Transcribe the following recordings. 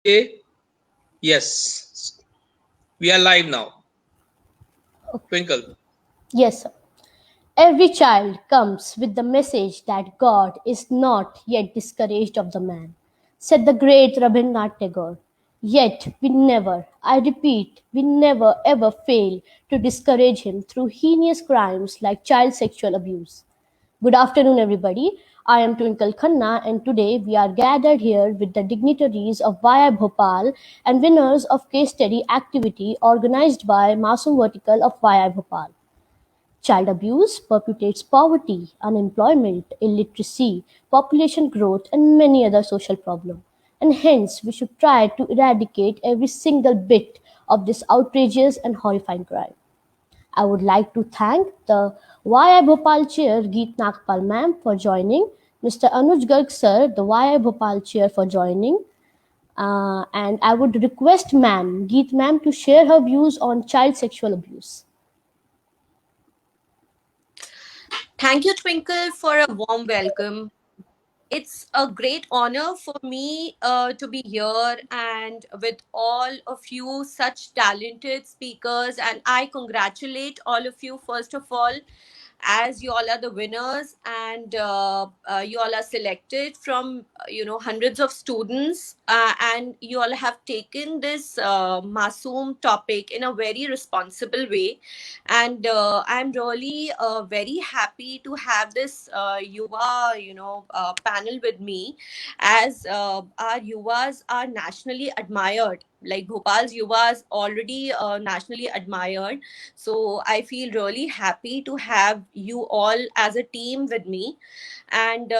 Okay. Yes. We are live now. Twinkle. Yes, sir. Every child comes with the message that God is not yet discouraged of the man, said the great Rabindranath Tagore. Yet we never, I repeat, we never ever fail to discourage him through heinous crimes like child sexual abuse. Good afternoon, everybody. I am Twinkle Khanna, and today we are gathered here with the dignitaries of Vaya Bhopal and winners of case study activity organized by Masum Vertical of Vaya Bhopal. Child abuse perpetuates poverty, unemployment, illiteracy, population growth, and many other social problems. And hence, we should try to eradicate every single bit of this outrageous and horrifying crime. I would like to thank the YI Bhopal Chair Geet Nagpal ma'am for joining, Mr. Anuj Garg sir, the YI Bhopal Chair for joining, and I would request ma'am, Geet ma'am, to share her views on child sexual abuse. Thank you, Twinkle, for a warm welcome. It's a great honor for me to be here and with all of you, such talented speakers. And I congratulate all of you, first of all, as you all are the winners and you all are selected from hundreds of students, and you all have taken this Masoom topic in a very responsible way. And I'm really very happy to have this yuva panel with me, as our yuvas are nationally admired. Like Bhopal's yuvas already nationally admired, so I feel really happy to have you all as a team with me. And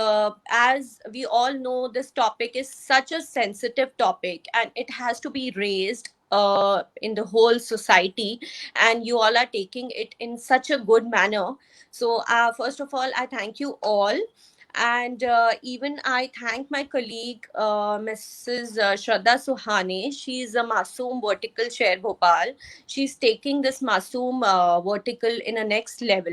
as we all know, this topic is such a sensitive topic and it has to be raised in the whole society, and you all are taking it in such a good manner. So first of all, I thank you all. And even I thank my colleague, Mrs. Shraddha Suhane. She's a Masoom Vertical Chair Bhopal. She's taking this Masoom Vertical in a next level.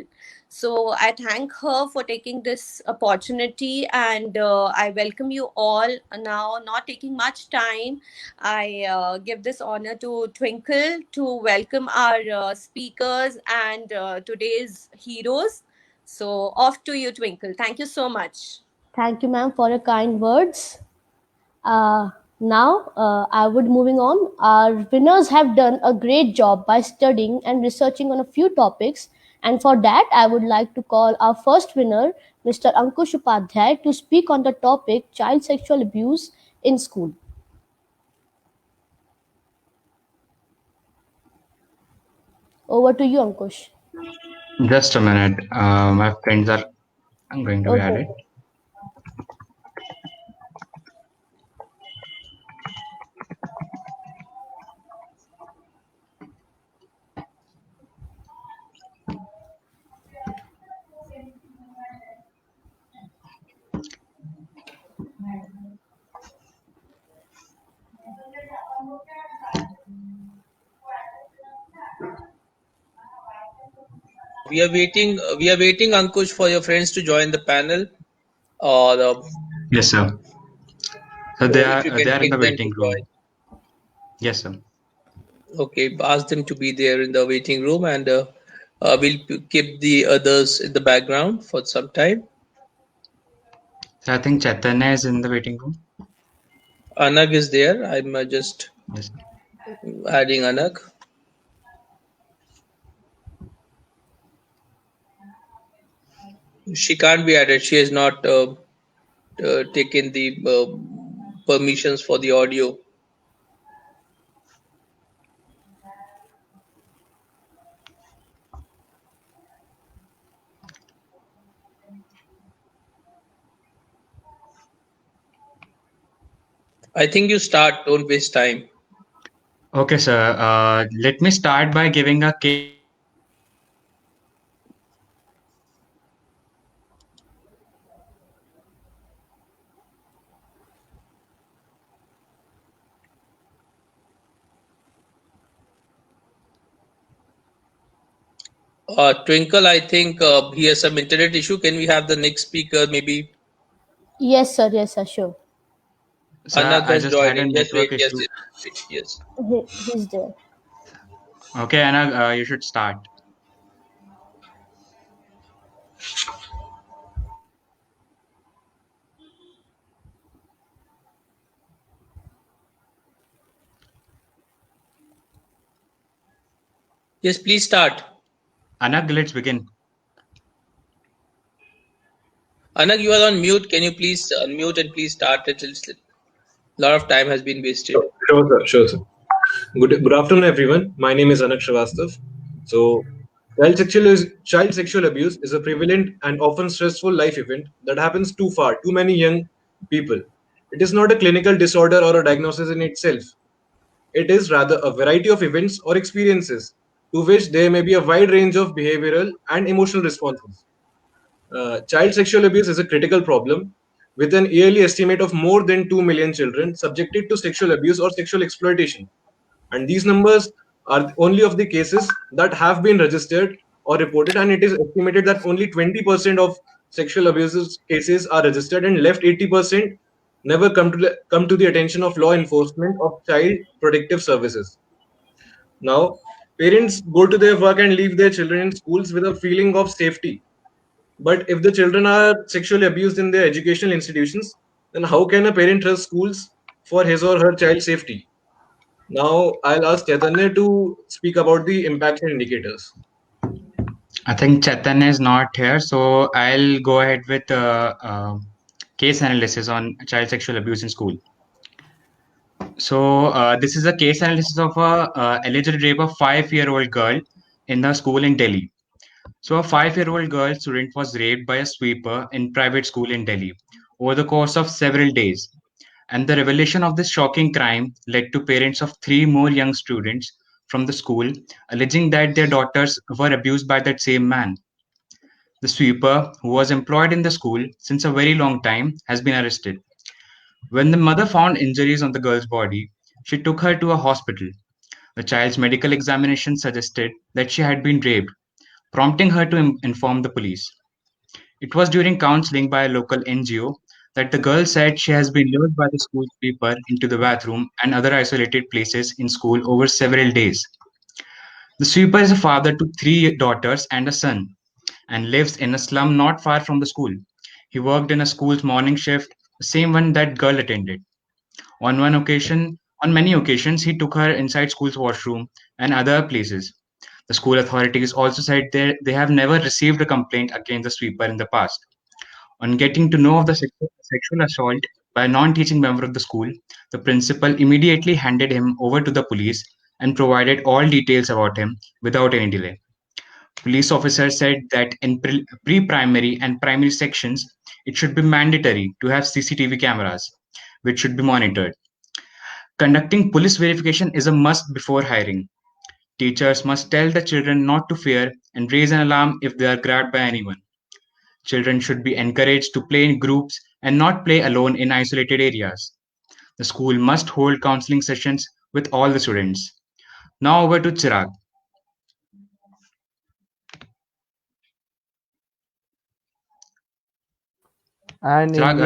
So I thank her for taking this opportunity, and I welcome you all. Now, not taking much time, I give this honor to Twinkle to welcome our speakers and today's heroes. So off to you, Twinkle. Thank you so much. Thank you, ma'am, for your kind words. Now, I would moving on. Our winners have done a great job by studying and researching on a few topics, and for that, I would like to call our first winner, Mr. Ankush Upadhyay, to speak on the topic child sexual abuse in school. Over to you, Ankush. Just a minute. My friends are I'm going to be Okay. added. We are waiting. We are waiting, Ankush, for your friends to join the panel. Or Yes, sir. So so if you can they are in the ping them to waiting join. room. Yes, sir. Okay, ask them to be there in the waiting room, and we'll keep the others in the background for some time. So I think Chaitanya is in the waiting room. Anag is there. I'm just Yes. adding Anag. She can't be added. She has not taken the permissions for the audio. I think you start. Don't waste time. Okay, sir. Let me start by giving a case study about child sexual abuse in school. Twinkle, I think he has some internet issue. Can we have the next speaker maybe? Yes, sir. Yes, sir. Sure. Sir, Anag I has just had joined a in. Just wait. network Yes, issue. yes. He's there. Okay, Anag, you should start. Yes, please start. Anag, let's begin. Anag, you are on mute. Can you please unmute and please start it? A lot of time has been wasted. Sure, sir. Sure, sir. Good afternoon, everyone. My name is Anak Srivastav. So, child sexual abuse is a prevalent and often stressful life event that happens too many young people. It is not a clinical disorder or a diagnosis in itself. It is rather a variety of events or experiences to which there may be a wide range of behavioral and emotional responses. Child sexual abuse is a critical problem with an yearly estimate of more than 2 million children subjected to sexual abuse or sexual exploitation. And these numbers are only of the cases that have been registered or reported, and it is estimated that only 20% of sexual abuses cases are registered, and left 80% never come to the attention of law enforcement of child protective services. Now, parents go to their work and leave their children in schools with a feeling of safety, but if the children are sexually abused in their educational institutions, then how can a parent trust schools for his or her child's safety? Now, I'll ask Chaitanya to speak about the impact and indicators. I think Chetan is not here, so I'll go ahead with case analysis on child sexual abuse in school. So this is a case analysis of a alleged rape of 5-year-old girl in the school in Delhi. So a 5-year-old girl student was raped by a sweeper in private school in Delhi over the course of several days. And the revelation of this shocking crime led to parents of 3 more young students from the school alleging that their daughters were abused by that same man. The sweeper, who was employed in the school since a very long time, has been arrested. When the mother found injuries on the girl's body, she took her to a hospital. The child's medical examination suggested that she had been raped, prompting her to inform the police. It was during counseling by a local NGO that the girl said she has been lured by the school sweeper into the bathroom and other isolated places in school over several days. The sweeper is a father to 3 daughters and a son and lives in a slum not far from the school. He worked in a school's morning shift, the same one that girl attended. On many occasions, he took her inside school's washroom and other places. The school authorities also said they have never received a complaint against the sweeper in the past. On getting to know of the sexual assault by a non-teaching member of the school, the principal immediately handed him over to the police and provided all details about him without any delay. Police officers said that in pre-primary and primary sections, it should be mandatory to have CCTV cameras, which should be monitored. Conducting police verification is a must before hiring. Teachers must tell the children not to fear and raise an alarm if they are grabbed by anyone. Children should be encouraged to play in groups and not play alone in isolated areas. The school must hold counseling sessions with all the students. Now over to Chirag. And in Chirag, the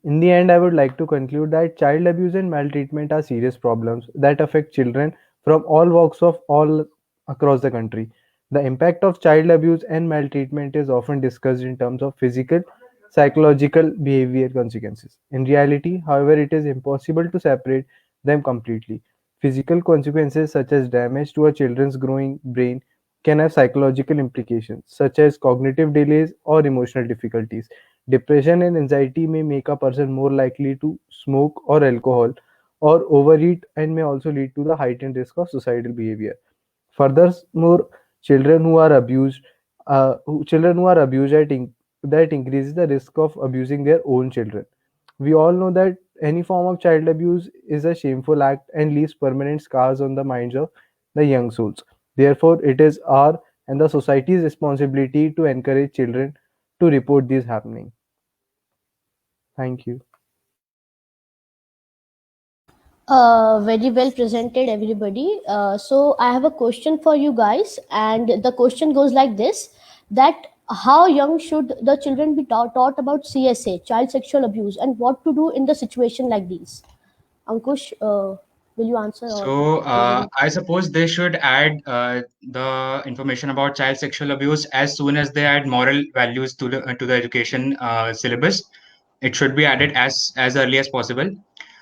unmute. end, I would like to conclude that child abuse and maltreatment are serious problems that affect children from all walks of all across the country. The impact of child abuse and maltreatment is often discussed in terms of physical, psychological, behavior consequences. In reality, however, it is impossible to separate them completely. Physical consequences such as damage to a children's growing brain can have psychological implications such as cognitive delays or emotional difficulties. Depression and anxiety may make a person more likely to smoke or alcohol or overeat and may also lead to the heightened risk of suicidal behavior. Furthermore, children who are abused, children who are abused that increases the risk of abusing their own children. We all know that any form of child abuse is a shameful act and leaves permanent scars on the minds of the young souls. Therefore, it is our and the society's responsibility to encourage children to report this happening. Thank you. Very well presented, everybody. So I have a question for you guys, and the question goes like this: that How young should the children be taught about CSA, child sexual abuse, and what to do in the situation like these? Ankush, will you answer or So, anybody? I suppose they should add the information about child sexual abuse as soon as they add moral values to the education syllabus. It should be added as early as possible,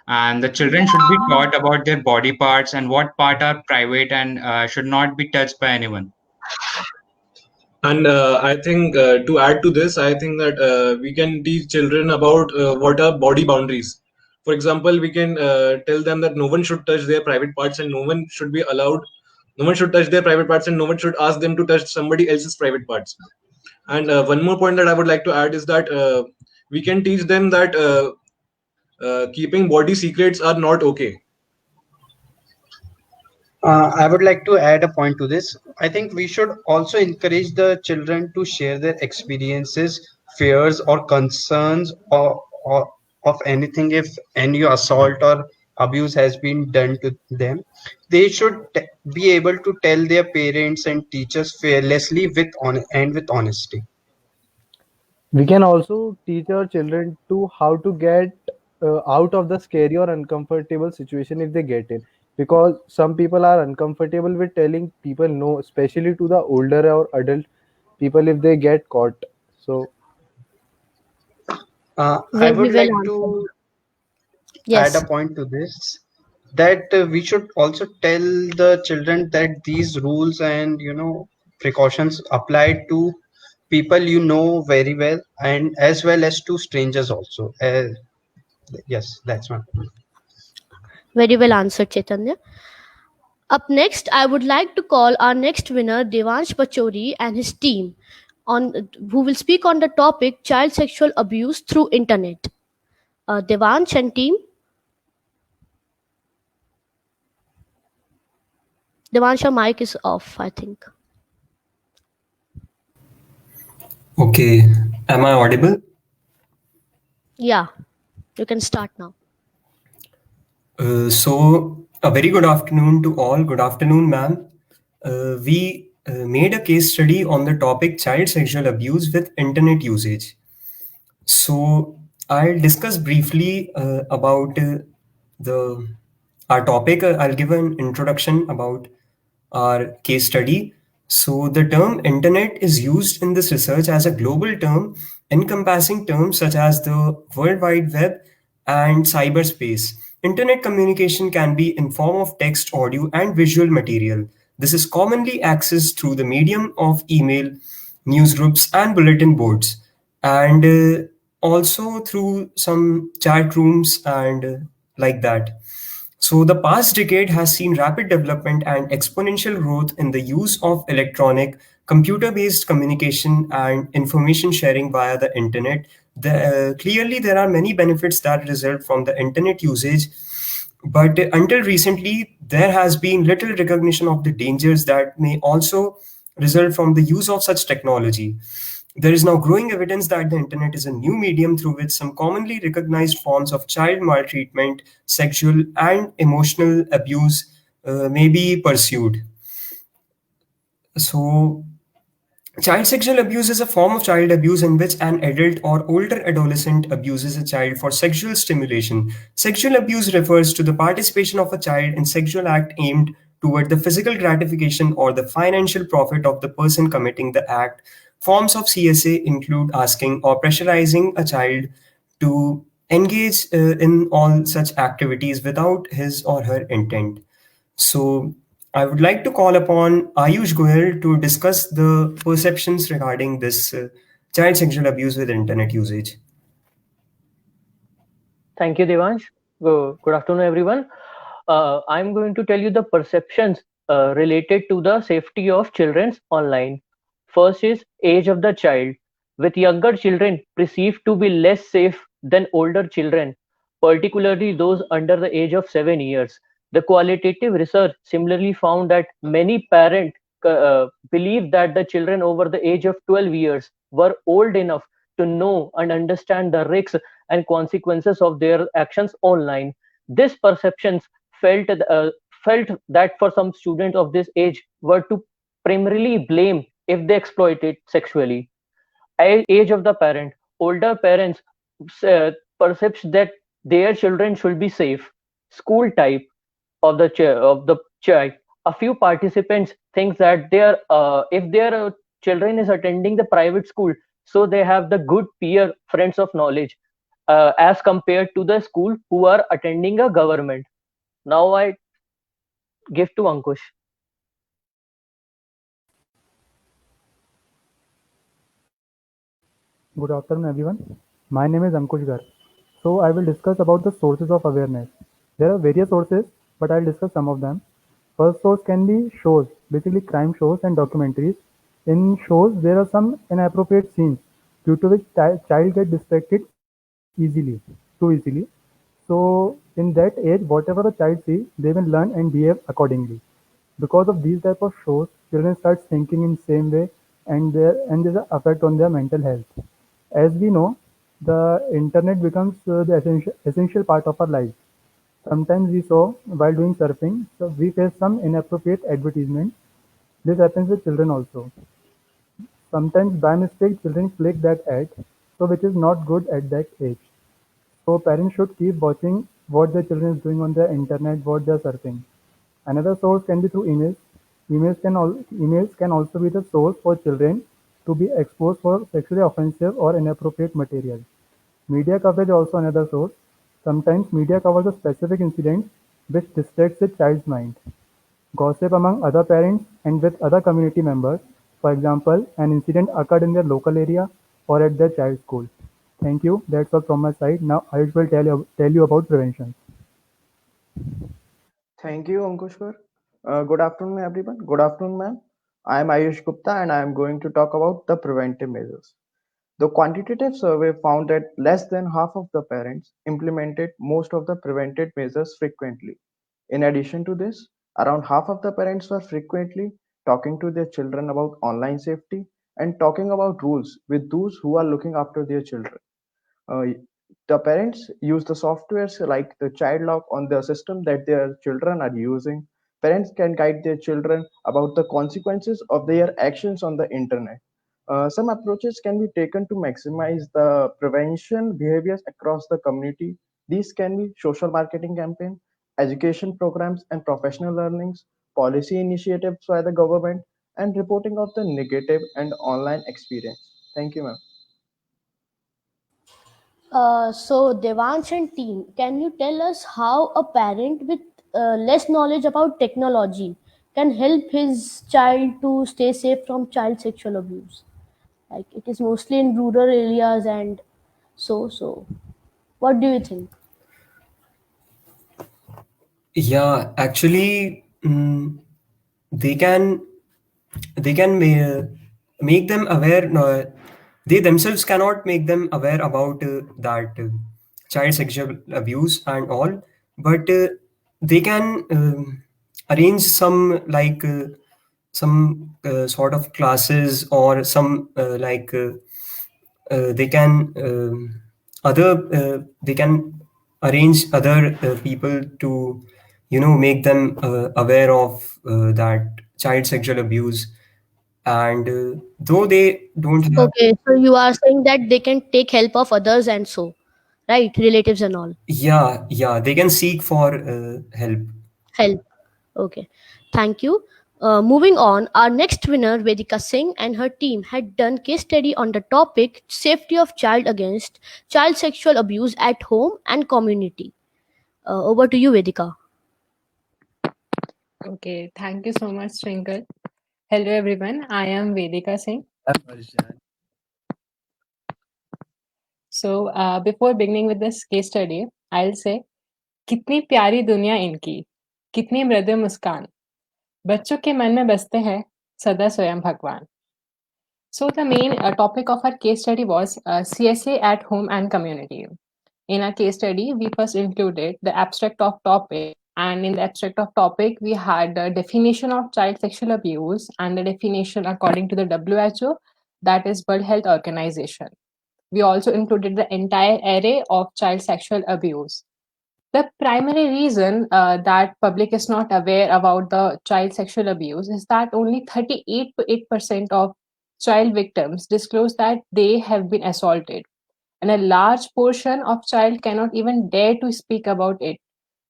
and the children should be taught about their body parts and what part are private and should not be touched by anyone. And I think to add to this, I think that we can teach children about what are body boundaries. For example, we can tell them that no one should touch their private parts and no one should be allowed, no one should touch their private parts and no one should ask them to touch somebody else's private parts. And one more point that I would like to add is that we can teach them that keeping body secrets are not okay. I would like to add a point to this. I think we should also encourage the children to share their experiences, fears, or concerns, or of anything if any assault or abuse has been done to them. They should be able to tell their parents and teachers fearlessly and with honesty. We can also teach our children to how to get out of the scary or uncomfortable situation if they get in, because some people are uncomfortable with telling people no, especially to the older or adult people if they get caught. So I Very would well like answered. to add a Yes. point to this, that we should also tell the children that these rules and precautions apply to people you know very well, and as well as to strangers also. Yes, that's one. Very well answered, Chaitanya. Up next, I would like to call our next winner, Devansh Pachori, and his team, who will speak on the topic child sexual abuse through internet. Devansh and team. Devansh, your mic is off, I think. Okay, am I audible? Yeah, you can start now. So, a very good afternoon to all. Good afternoon, ma'am. We made a case study on the topic child sexual abuse with internet usage. So, I'll discuss briefly about the our topic. I'll give an introduction about our case study. So, the term internet is used in this research as a global term encompassing terms such as the World Wide Web and cyberspace. Internet communication can be in form of text, audio, and visual material. This is commonly accessed through the medium of email, newsgroups, and bulletin boards, and also through some chat rooms and like that. So, the past decade has seen rapid development and exponential growth in the use of electronic, computer based communication and information sharing via the internet. Clearly, there are many benefits that result from the internet usage, but until recently, there has been little recognition of the dangers that may also result from the use of such technology. There is now growing evidence that the internet is a new medium through which some commonly recognized forms of child maltreatment, sexual, and emotional abuse may be pursued. So, child sexual abuse is a form of child abuse in which an adult or older adolescent abuses a child for sexual stimulation. Sexual abuse refers to the participation of a child in sexual act aimed toward the physical gratification or the financial profit of the person committing the act. Forms of CSA include asking or pressurizing a child to engage in all such activities without his or her intent. So, I would like to call upon Ayush Goyal to discuss the perceptions regarding this child sexual abuse with internet usage. Thank you, Devansh. Good afternoon, everyone. I'm going to tell you the perceptions related to the safety of children online. First is age of the child. With younger children perceived to be less safe than older children, particularly those under the age of 7 years. The qualitative research similarly found that many parents believe that the children over the age of 12 years were old enough to know and understand the risks and consequences of their actions online. This perceptions felt that for some students of this age were to primarily blame if they exploited sexually. age of the parent. Older parents perceives that their children should be safe. School type of the child. A few participants think that if their children is attending the private school, so they have the good peer friends of knowledge as compared to the school who are attending a government. Now I give to Ankush. Good afternoon, everyone. My name is Ankush Gar. So I will discuss about the sources of awareness. There are various sources, but I'll discuss some of them. First source can be shows, basically crime shows and documentaries. In shows, there are some inappropriate scenes due to which child get distracted easily, too easily. So in that age, whatever the child sees, they will learn and behave accordingly. Because of these type of shows, children start thinking in same way, and there's an effect on their mental health. As we know, the internet becomes the essential part of our life. Sometimes we saw while doing surfing, so we face some inappropriate advertisement. This happens with children also. Sometimes by mistake children click that ad, so which is not good at that age. So parents should keep watching what their children is doing on the internet, what they are surfing. Another source can be through emails. Emails can also be the source for children to be exposed for sexually offensive or inappropriate material. Media coverage also another source. Sometimes media covers a specific incident which distracts the child's mind. Gossip among other parents and with other community members. For example, an incident occurred in their local area or at their child's school. Thank you. That's all from my side. Now I will tell you about prevention. Thank you, Ankushwar. Good afternoon, everyone. Good afternoon, ma'am. I am Ayush Gupta and I am going to talk about the preventive measures. The quantitative survey found that less than half of the parents implemented most of the preventive measures frequently. In addition to this, around half of the parents were frequently talking to their children about online safety and talking about rules with those who are looking after their children. Uh, the parents use the softwares like the child lock on the system that their children are using. Parents can guide their children about the consequences of their actions on the internet. Some approaches can be taken to maximize the prevention behaviors across the community. These can be social marketing campaign, education programs and professional learnings, policy initiatives by the government, and reporting of the negative and online experience. Thank you, ma'am. So Devansh and team, can you tell us how a parent with less knowledge about technology can help his child to stay safe from child sexual abuse? Like it is mostly in rural areas and so. What do you think? Yeah, actually, they can make them aware. No, they themselves cannot make them aware about that child sexual abuse and all, but they can arrange some sort of classes or some they can other they can arrange other people to make them aware of that child sexual abuse, and though they don't have. Okay, so you are saying that they can take help of others and so, right? Relatives and all. Yeah, they can seek for help. Help. Okay, thank you. Moving on, our next winner, Vedika Singh, and her team had done case study on the topic safety of child against child sexual abuse at home and community. Over to you, Vedika. Okay, thank you so much, Twinkle. Hello, everyone. I am Vedika Singh. So, before beginning with this case study, I'll say, कितनी प्यारी दुनिया इनकी, कितनी मृदु मुस्कान, बच्चों के मन में बसते हैं सदा स्वयं भगवान. So, the main topic of our case study was CSA at home and community. In our case study, we first included the abstract of topic, and in the abstract of topic, we had the definition of child sexual abuse and the definition according to the WHO, that is World Health Organization. We also included the entire array of child sexual abuse. The primary reason that public is not aware about the child sexual abuse is that only 38% of child victims disclose that they have been assaulted, and a large portion of child cannot even dare to speak about it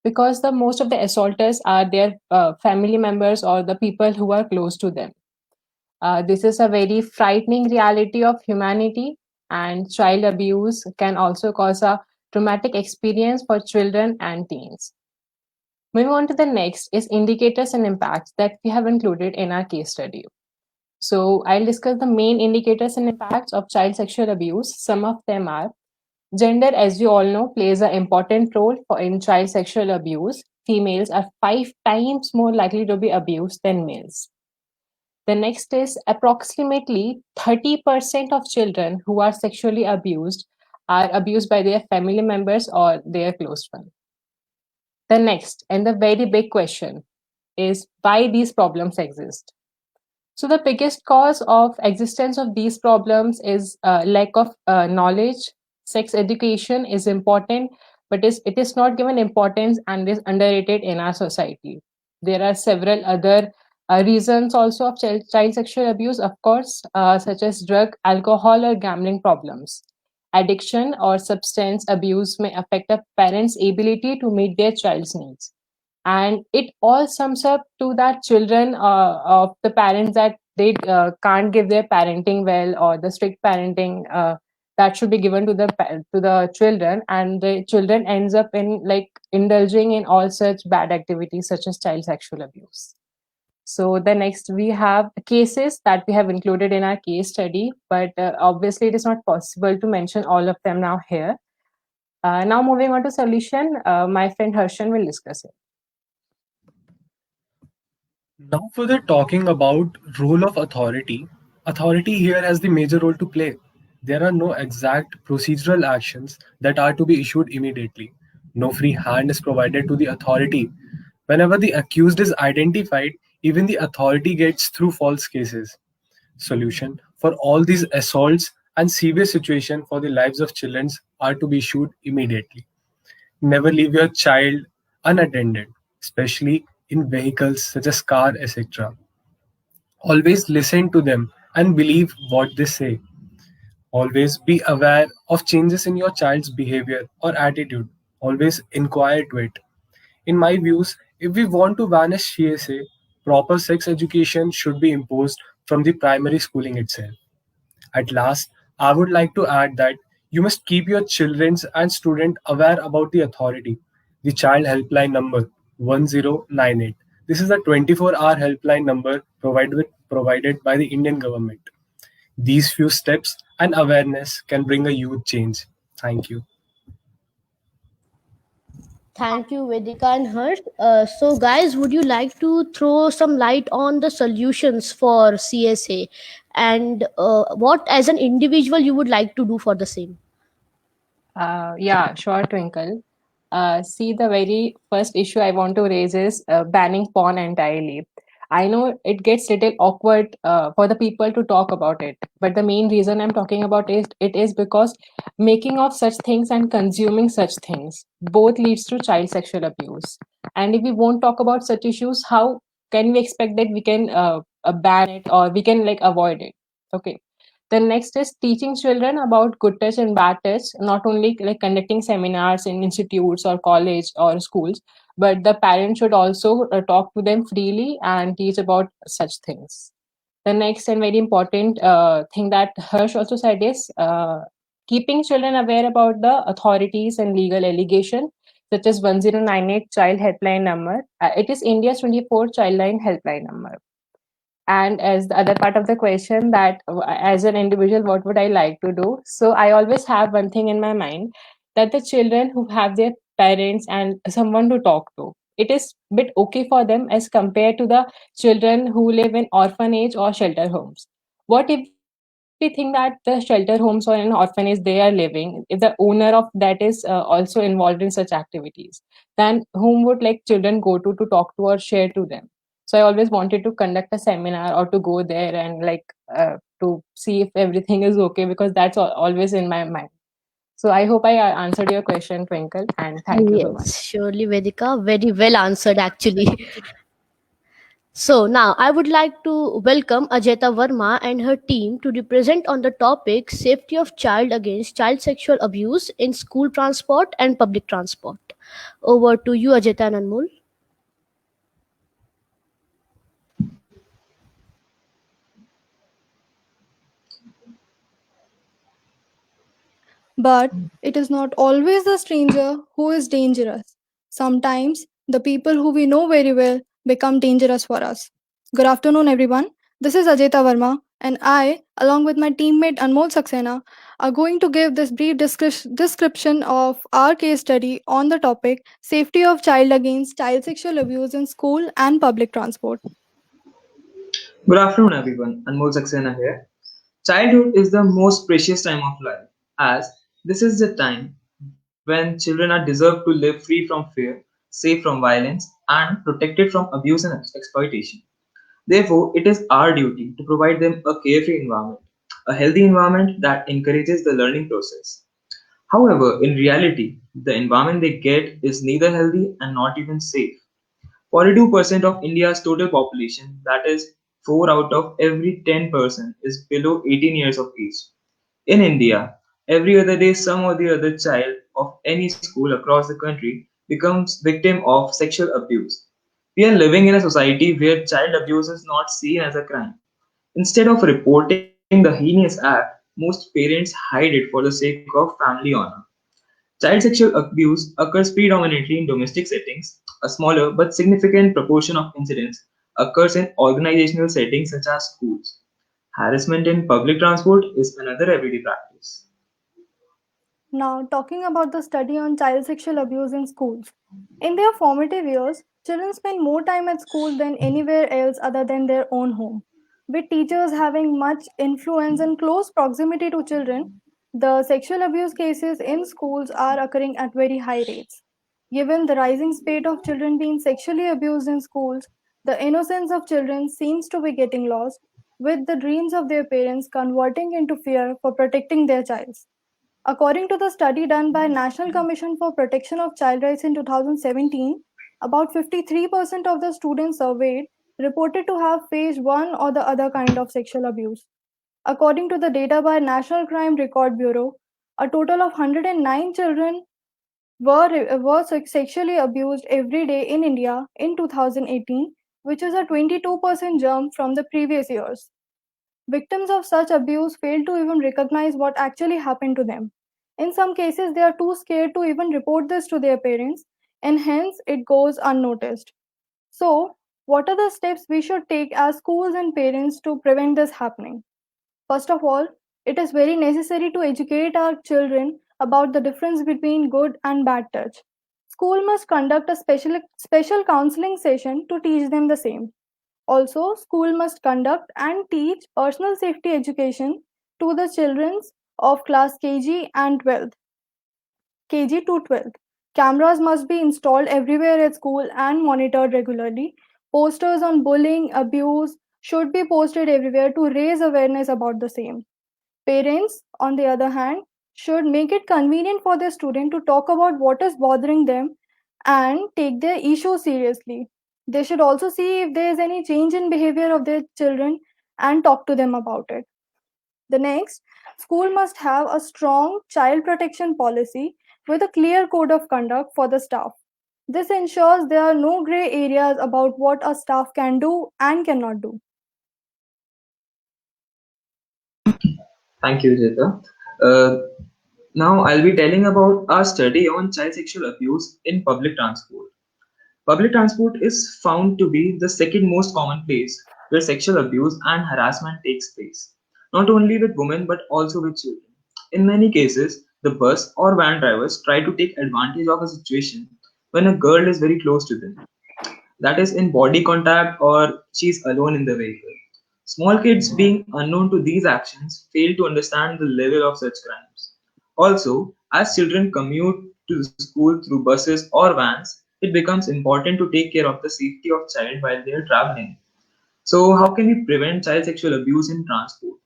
because the most of the assaulters are their family members or the people who are close to them. This is a very frightening reality of humanity, and child abuse can also cause a traumatic experience for children and teens. Moving on to the next is indicators and impacts that we have included in our case study. So I'll discuss the main indicators and impacts of child sexual abuse. Some of them are gender, as you all know, plays an important role in child sexual abuse. Females are 5 times more likely to be abused than males. The next is approximately 30% of children who are sexually abused are abused by their family members or their close ones. The next and the very big question is why these problems exist. So the biggest cause of existence of these problems is lack of knowledge. Sex education is important, but it is not given importance and is underrated in our society. There are several other reasons also of child sexual abuse, of course, such as drug, alcohol, or gambling problems. Addiction or substance abuse may affect a parent's ability to meet their child's needs, and it all sums up to that children of the parents that they can't give their parenting well, or the strict parenting that should be given to the children, and the children ends up in like indulging in all such bad activities such as child sexual abuse. So the next we have cases that we have included in our case study, but obviously it is not possible to mention all of them now here. Now moving on to solution, my friend Harshan will discuss it. Now further talking about role of authority, authority here has the major role to play. There are no exact procedural actions that are to be issued immediately. No free hand is provided to the authority. Whenever the accused is identified, even the authority gets through false cases. Solution for all these assaults and severe situation for the lives of children are to be issued immediately. Never leave your child unattended, especially in vehicles such as car, etc. Always listen to them and believe what they say. Always be aware of changes in your child's behavior or attitude. Always inquire to it. In my views, if we want to banish CSA, proper sex education should be imposed from the primary schooling itself. At last, I would like to add that you must keep your children and students aware about the authority. The child helpline number 1098. This is a 24-hour helpline number provided by the Indian government. These few steps and awareness can bring a huge change. Thank you. Thank you, Vedika and Harsh. So, guys, would you like to throw some light on the solutions for CSA, and what, as an individual, you would like to do for the same? Yeah, sure, Twinkle. See, the very first issue I want to raise is banning porn entirely. I know it gets little awkward for the people to talk about it, but the main reason I'm talking about it is because making of such things and consuming such things both leads to child sexual abuse. And if we won't talk about such issues, how can we expect that we can ban it or we can like avoid it? Okay. The next is teaching children about good touch and bad touch, not only like conducting seminars in institutes or college or schools, but the parents should also talk to them freely and teach about such things. The next and very important thing that Harsh also said is keeping children aware about the authorities and legal allegation, such as 1098 child helpline number. It is India's 24 childline helpline number. And as the other part of the question, that as an individual, what would I like to do? So I always have one thing in my mind, that the children who have their parents and someone to talk to, it is a bit okay for them as compared to the children who live in orphanage or shelter homes. What if we think that the shelter homes or an orphanage they are living, if the owner of that is also involved in such activities, then whom would like children go to talk to or share to them? So I always wanted to conduct a seminar or to go there and like to see if everything is okay, because that's always in my mind. So I hope I answered your question, Twinkle, and thank you so much. Yes, surely, Vedika. Very well answered, actually. So now I would like to welcome Ajeta Verma and her team to represent on the topic safety of child against child sexual abuse in school transport and public transport. Over to you, Ajeta and Anmol. But it is not always the stranger who is dangerous. Sometimes the people who we know very well become dangerous for us. Good afternoon, everyone. This is Ajeta Verma, and I, along with my teammate Anmol Saxena, are going to give this brief description of our case study on the topic safety of child against child sexual abuse in school and public transport. Good afternoon, everyone. Anmol Saxena here. Childhood is the most precious time of life, as this is the time when children are deserved to live free from fear, safe from violence, and protected from abuse and exploitation. Therefore, it is our duty to provide them a carefree environment, a healthy environment that encourages the learning process. However, in reality, the environment they get is neither healthy and not even safe. 42% of India's total population, that is, 4 out of every 10 person, is below 18 years of age. In India, every other day, some or the other child of any school across the country becomes victim of sexual abuse. We are living in a society where child abuse is not seen as a crime. Instead of reporting the heinous act, most parents hide it for the sake of family honor. Child sexual abuse occurs predominantly in domestic settings. A smaller but significant proportion of incidents occurs in organizational settings such as schools. Harassment in public transport is another everyday practice. Now, talking about the study on child sexual abuse in schools. In their formative years, children spend more time at school than anywhere else other than their own home. With teachers having much influence and close proximity to children, the sexual abuse cases in schools are occurring at very high rates. Given the rising spate of children being sexually abused in schools, the innocence of children seems to be getting lost, with the dreams of their parents converting into fear for protecting their child. According to the study done by National Commission for Protection of Child Rights in 2017, about 53% of the students surveyed reported to have faced one or the other kind of sexual abuse. According to the data by National Crime Record Bureau, a total of 109 children were sexually abused every day in India in 2018, which is a 22% jump from the previous years. Victims of such abuse fail to even recognize what actually happened to them. In some cases, they are too scared to even report this to their parents, and hence it goes unnoticed. So, what are the steps we should take as schools and parents to prevent this happening? First of all, it is very necessary to educate our children about the difference between good and bad touch. School must conduct a special counseling session to teach them the same. Also, school must conduct and teach personal safety education to the children of class KG and 12th. KG to 12th. Cameras must be installed everywhere at school and monitored regularly. Posters on bullying, abuse should be posted everywhere to raise awareness about the same. Parents, on the other hand, should make it convenient for their student to talk about what is bothering them and take their issue seriously. They should also see if there is any change in behavior of their children and talk to them about it. The next, school must have a strong child protection policy with a clear code of conduct for the staff. This ensures there are no gray areas about what a staff can do and cannot do. Thank you, Jeta. Uh, Now I'll be telling about our study on child sexual abuse in public transport. Public transport is found to be the second most common place where sexual abuse and harassment takes place, not only with women but also with children. In many cases, the bus or van drivers try to take advantage of a situation when a girl is very close to them, that is, in body contact or she's alone in the vehicle. Small kids, being unknown to these actions, fail to understand the level of such crimes. Also, as children commute to school through buses or vans, it becomes important to take care of the safety of child while they are traveling. So, how can we prevent child sexual abuse in transport?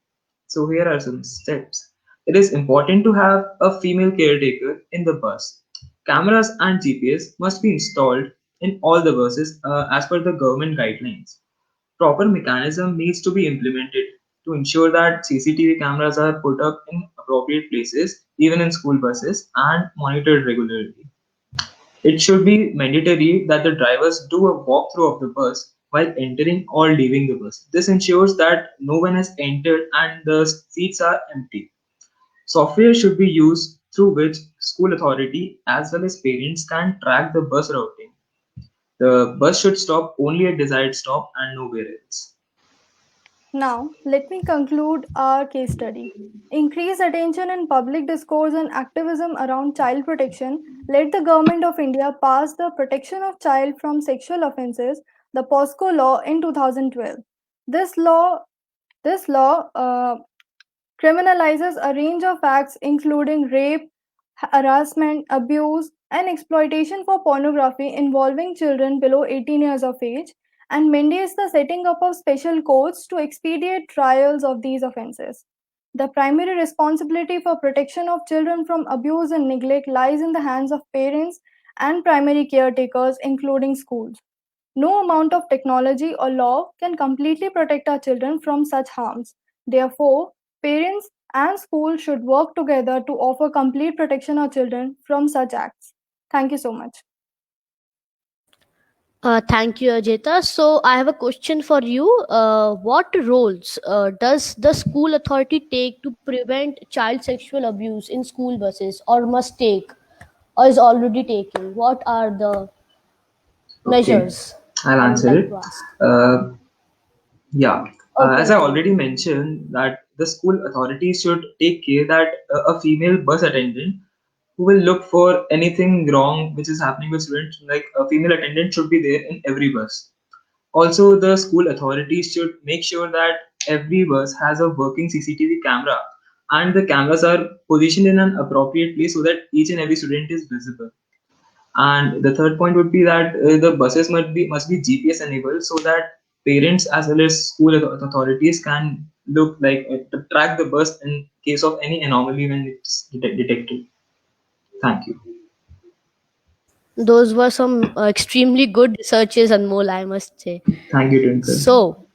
So, here are some steps. It is important to have a female caretaker in the bus. Cameras and GPS must be installed in all the buses as per the government guidelines. proper mechanism needs to be implemented to ensure that CCTV cameras are put up in appropriate places, even in school buses, and monitored regularly. It should be mandatory that the drivers do a walkthrough of the bus while entering or leaving the bus. This ensures that no one has entered and the seats are empty. Software should be used through which school authority as well as parents can track the bus routing. The bus should stop only at desired stop and nowhere else. Now, let me conclude our case study. Increased attention in public discourse and activism around child protection led the Government of India pass the Protection of Child from Sexual Offences, the POSCO law, in 2012. This law criminalizes a range of acts including rape, harassment, abuse, and exploitation for pornography involving children below 18 years of age, and mandates the setting up of special courts to expedite trials of these offences. The primary responsibility for protection of children from abuse and neglect lies in the hands of parents and primary caretakers, including schools. No amount of technology or law can completely protect our children from such harms. Therefore, parents and schools should work together to offer complete protection of children from such acts. Thank you so much. Thank you, Ajita. So I have a question for you. What roles does the school authority take to prevent child sexual abuse in school buses, or must take, or is already taking? What are the Okay, measures I'll I would answer like it. to ask? Yeah, as I Okay. already mentioned, that the school authorities should take care that a female bus attendant who will look for anything wrong which is happening with students, like a female attendant should be there in every bus. Also, the school authorities should make sure that every bus has a working CCTV camera and the cameras are positioned in an appropriate place so that each and every student is visible. And the third point would be that the buses must be GPS enabled so that parents as well as school authorities can look like to track the bus in case of any anomaly when it's detected. Thank you. Those were some extremely good researches, Anmol, I must say. Thank you, Twinkle. So,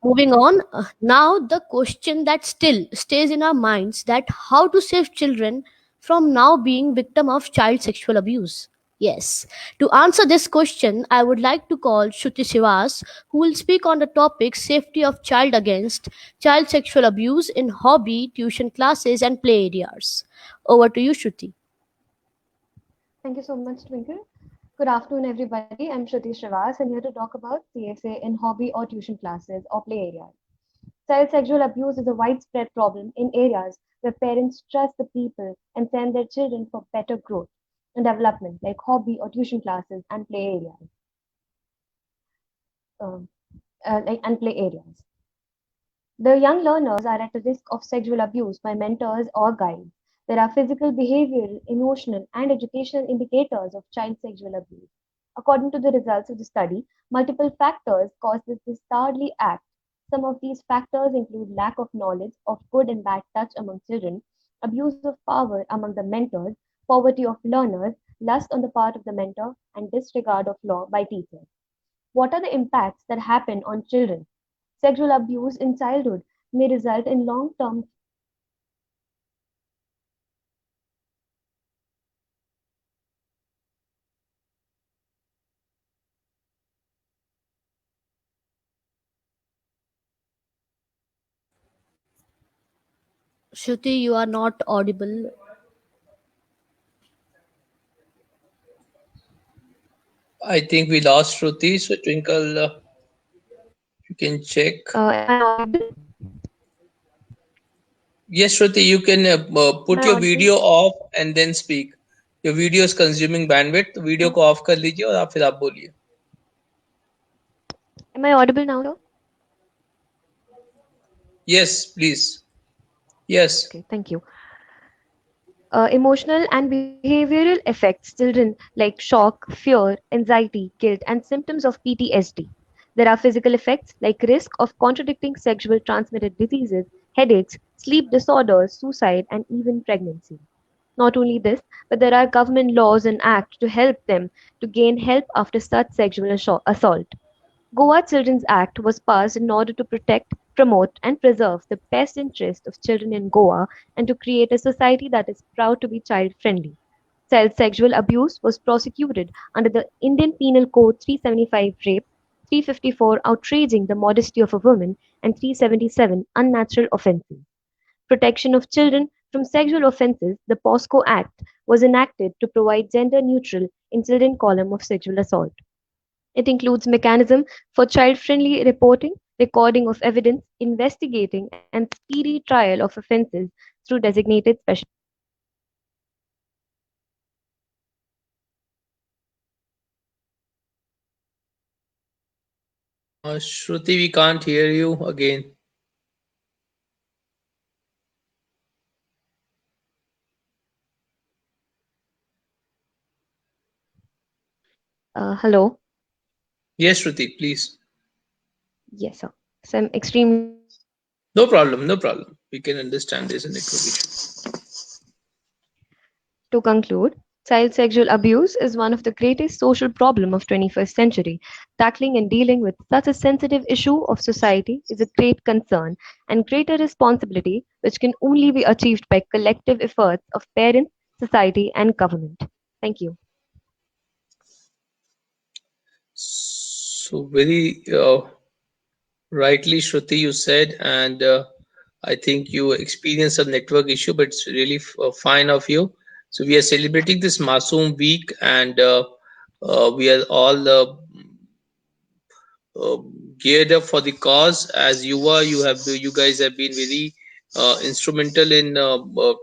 moving on, now the question that still stays in our minds, that how to save children from now being victim of child sexual abuse. Yes, to answer this question, I would like to call Shruti Sivas, who will speak on the topic safety of child against child sexual abuse in hobby, tuition classes, and play areas. Over to you, Shruti. Thank you so much, Twinkle. Good afternoon, everybody. I'm Shruti Srivas, and here to talk about CSA in hobby or tuition classes or play areas. Child sexual abuse is a widespread problem in areas where parents trust the people and send their children for better growth and development, like hobby or tuition classes and play areas. Um, and play areas. The young learners are at a risk of sexual abuse by mentors or guides. There are physical, behavioral, emotional, and educational indicators of child sexual abuse. According to the results of the study, multiple factors cause this disorderly act. Some of these factors include lack of knowledge of good and bad touch among children, abuse of power among the mentors, poverty of learners, lust on the part of the mentor, and disregard of law by teachers. What are the impacts that happen on children? Sexual abuse in childhood may result in long term Shruti, you are not audible. I think we lost Shruti. So Twinkle, you can check. Am I audible? Yes, Shruti, you can Am put I your audible? video off and then speak. Your video is consuming bandwidth. Video को of कर लीजिए और फिर आप बोलिए. Am I audible now, sir? Yes, please. Yes. Okay, thank you. Emotional and behavioral effects children like shock, fear, anxiety, guilt, and symptoms of PTSD. There are physical effects like risk of contradicting sexual transmitted diseases, headaches, sleep disorders, suicide, and even pregnancy. Not only this, but there are government laws and acts to help them to gain help after such sexual assault. Goa Children's Act was passed in order to protect, promote, and preserve the best interest of children in Goa and to create a society that is proud to be child friendly. Child sexual abuse was prosecuted under the Indian Penal Code 375 rape, 354 outraging the modesty of a woman, and 377 unnatural offences. Protection of children from sexual offences, the POSCO Act was enacted to provide gender neutral incident column of sexual assault. It includes mechanism for child-friendly reporting, recording of evidence, investigating and speedy trial of offences through designated special. Shruti, we can't hear you again. Hello. Yes, Shruti, please. Yes, sir. So I'm extremely No problem, no problem. We can understand there's a network issue. To conclude, child sexual abuse is one of the greatest social problems of 21st century. Tackling and dealing with such a sensitive issue of society is a great concern and greater responsibility which can only be achieved by collective efforts of parents, society and government. Thank you. So very rightly, Shruti, you said, and I think you experienced a network issue, but it's really fine of you. So we are celebrating this Masoom week, and we are all uh, geared up for the cause. As you guys have been very instrumental in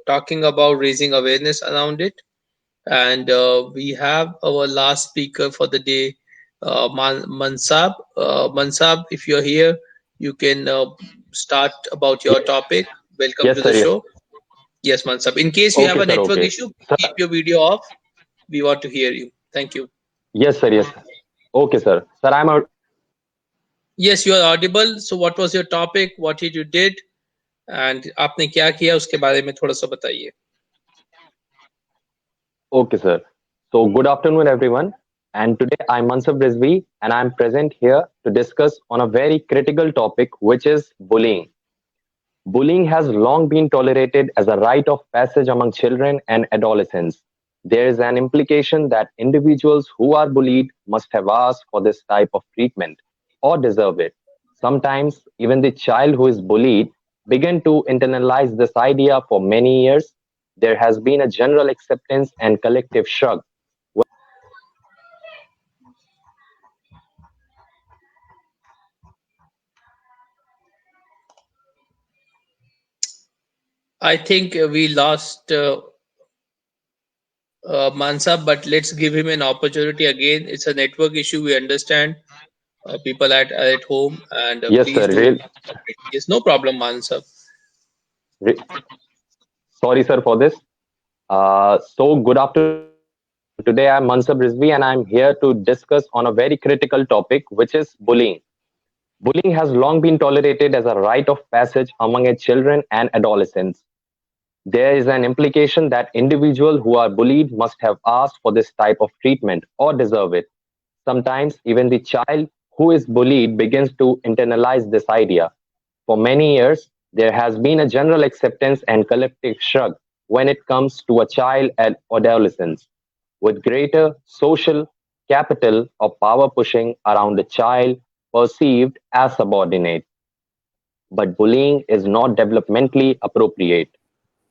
talking about raising awareness around it. And we have our last speaker for the day, Mansab. Mansab, if you're here, you can start about your topic. Welcome Yes, to sir. the Yes. show. Yes, Mansab. In case you have Okay, a sir. network Okay. issue, Sir, keep your video off. We want to hear you. Thank you. yes, sir. Yes. Okay, sir. Sir, I'm out. Yes, you are audible. So what was your topic? What did you did? And आपने क्या किया उसके बारे में थोड़ा सा बताइए. Okay, sir. So, good afternoon, everyone. And today I'm Mansab Rizvi, and I'm present here to discuss on a very critical topic, which is bullying. Bullying has long been tolerated as a rite of passage among children and adolescents. There is an implication that individuals who are bullied must have asked for this type of treatment or deserve it. Sometimes, even the child who is bullied begin to internalize this idea for many years. There has been a general acceptance and collective shrug. I think we lost Mansab, but let's give him an opportunity again. It's a network issue. We understand. People at home, and Yes, please sir. do. Yes, no problem, Mansab. Re- Sorry, sir, for this. So, good afternoon. Today, I'm Mansab Rizvi, and I'm here to discuss on a very critical topic, which is bullying. Bullying has long been tolerated as a rite of passage among children and adolescents. There is an implication that individuals who are bullied must have asked for this type of treatment or deserve it. Sometimes, even the child who is bullied begins to internalize this idea. For many years, there has been a general acceptance and collective shrug when it comes to a child and adolescence, with greater social capital of power pushing around a child perceived as subordinate. But bullying is not developmentally appropriate.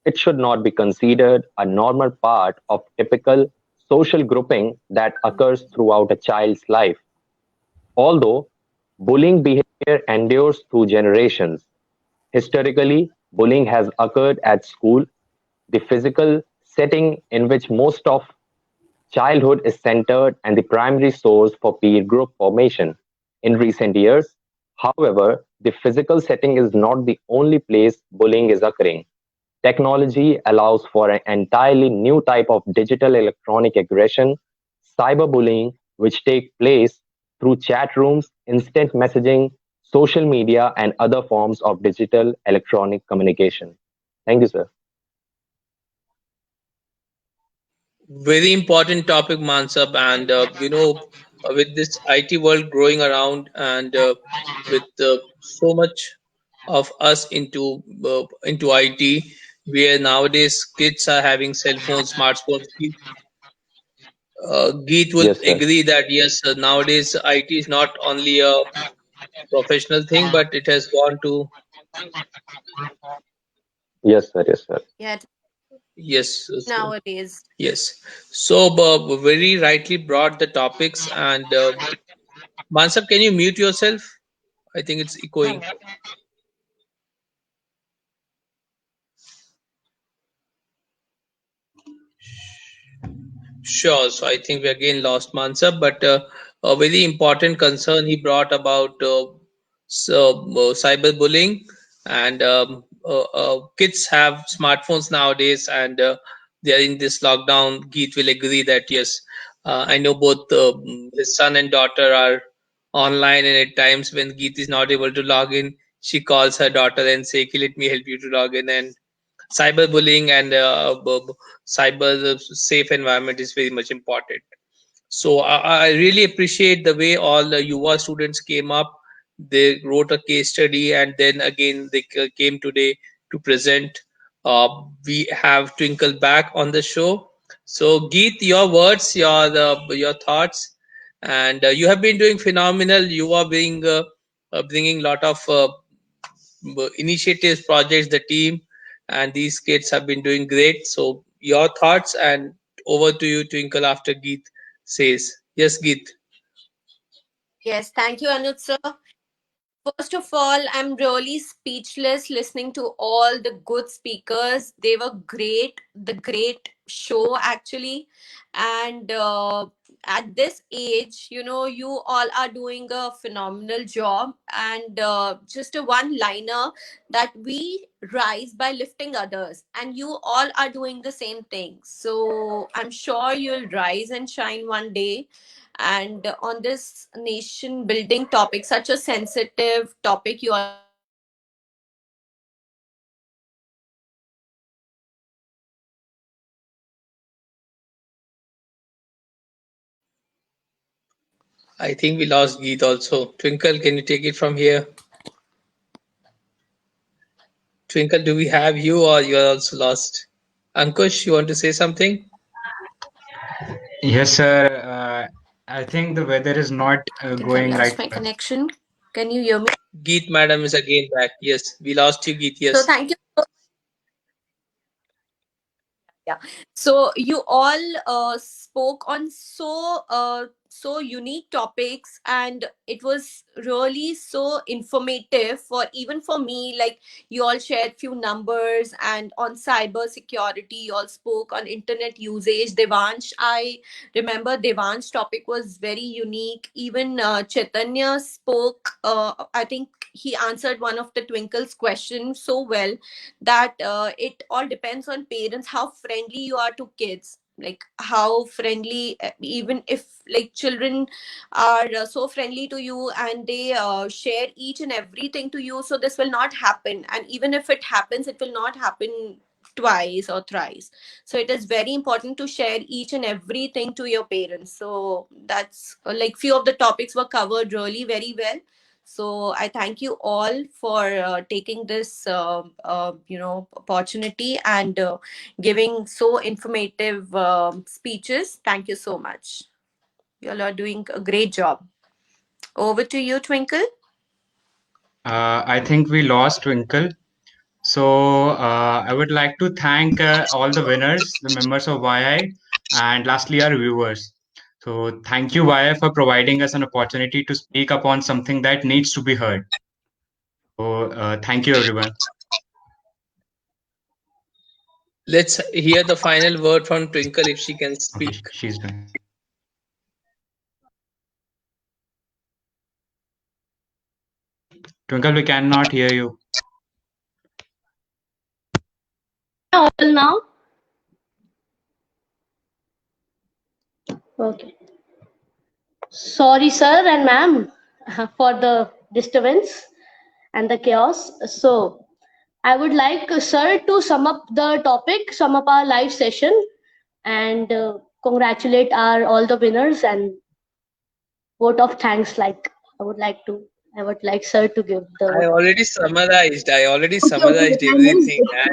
It should not be considered a normal part of typical social grouping that occurs throughout a child's life. Although bullying behavior endures through generations, historically, bullying has occurred at school, the physical setting in which most of childhood is centered and the primary source for peer group formation. In recent years, however, the physical setting is not the only place bullying is occurring. Technology allows for an entirely new type of digital electronic aggression, cyberbullying, which take place through chat rooms, instant messaging, social media, and other forms of digital electronic communication. Thank you, sir. Very important topic, Mansab, and with this IT world growing around, and with so much of us into IT, where nowadays kids are having cell phones, smartphones. Geet will Yes, sir. agree that yes, nowadays IT is not only a professional thing, but it has gone to Yes, sir. Yes, sir. Yeah, yes. So nowadays. yes, so very rightly brought the topics. And Mansab, can you mute yourself? I think it's echoing. Sure. So I think we again lost Mansab, but a very important concern he brought about cyberbullying, and kids have smartphones nowadays, and they are in this lockdown. Geet will agree that yes, I know both his son and daughter are online, and at times when Geet is not able to log in, she calls her daughter and say, "Ki, let me help you to log in." And cyberbullying and cyber safe environment is very much important. So I really appreciate the way all the Yuva students came up. They wrote a case study, and then again they came today to present. Uh, we have Twinkle back on the show. So Geet, your words, your thoughts, and you have been doing phenomenal. You are being bringing lot of initiatives, projects, the team, and these kids have been doing great. So your thoughts, and over to you, Twinkle, after Geet says. Yes, Geet. Yes, thank you, Anuj sir. First of all, I'm really speechless listening to all the good speakers. They were great, the great show actually. And at this age, you all are doing a phenomenal job. And just a one liner that we rise by lifting others, and you all are doing the same thing. So I'm sure you'll rise and shine one day. And on this nation building topic, such a sensitive topic, you all are doing a great job. And I think we lost Geet also. Twinkle, can you take it from here? Twinkle, do we have you, or you are also lost? Ankush, you want to say something? Yes, sir. I think the weather is not think I've going right lost my for us. connection. Can you hear me? Geet, madam, is again back. Yes, we lost you, Geet. So Yes. thank you. Yeah, so you all spoke on so unique topics, and it was really so informative for even for me. Like, you all shared few numbers, and on cyber security you all spoke on internet usage. Devansh, I remember Devansh topic was very unique. Even Chaitanya spoke, I think he answered one of the Twinkle's questions so well, that it all depends on parents, how friendly you are to kids, like how friendly, even if like children are so friendly to you, and they share each and everything to you, so this will not happen. And even if it happens, it will not happen twice or thrice. So it is very important to share each and everything to your parents. So that's like few of the topics were covered really very well. So I thank you all for taking this opportunity, and giving so informative speeches. Thank you so much. You all are doing a great job. Over to you, Twinkle. I think we lost Twinkle. So I would like to thank all the winners, the members of YI, and lastly our viewers. So thank you YI for providing us an opportunity to speak upon something that needs to be heard. So thank you everyone. Let's hear the final word from Twinkle if she can Okay, speak. she's doing. Twinkle, we cannot hear you. All now? Okay. Sorry, sir and ma'am, for the disturbance and the chaos. So, I would like sir to sum up the topic, sum up our live session, and congratulate our all the winners. And vote of thanks. Like I would like sir to give the. I already summarized. Okay. I missed Everything, it.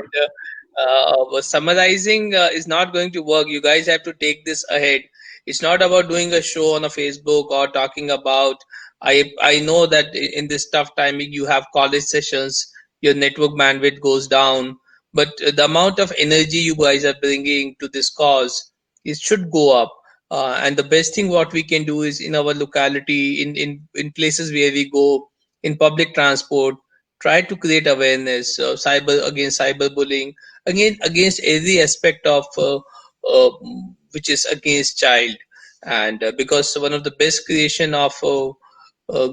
and summarizing is not going to work. You guys have to take this ahead. It's not about doing a show on a Facebook or talking about. I know that in this tough timing you have college sessions, your network bandwidth goes down, but the amount of energy you guys are bringing to this cause, it should go up. And the best thing what we can do is in our locality, in places where we go, in public transport, try to create awareness against cyberbullying, against every aspect of uh, which is against child. And because one of the best creation of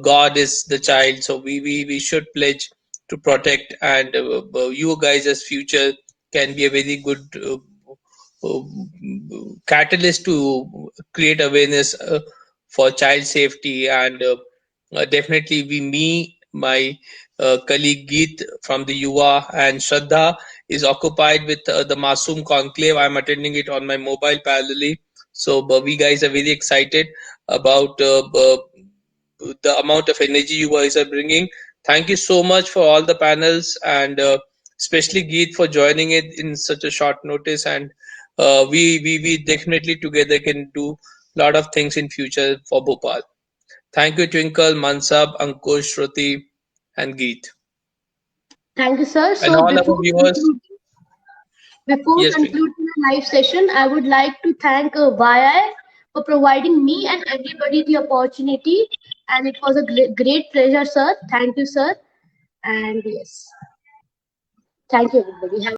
God is the child, so we should pledge to protect, and you guys as future can be a very good uh, catalyst to create awareness for child safety. And definitely my colleague Geet from the Yuva, and Shraddha is occupied with the Masoom Conclave. I'm attending it on my mobile parallelly. So we guys are very excited about the amount of energy you guys are bringing. Thank you so much for all the panels, and especially Geet for joining it in such a short notice. And we definitely together can do a lot of things in future for Bhopal. Thank you, Twinkle, Mansab, Ankush, Shruti, and Geet. Thank you, sir. And So all our viewers. before Yes, Twinkle. concluding the live session, I would like to thank YI for providing me and everybody the opportunity, and it was a great pleasure, sir. Thank you, sir. And yes, thank you, everybody. Have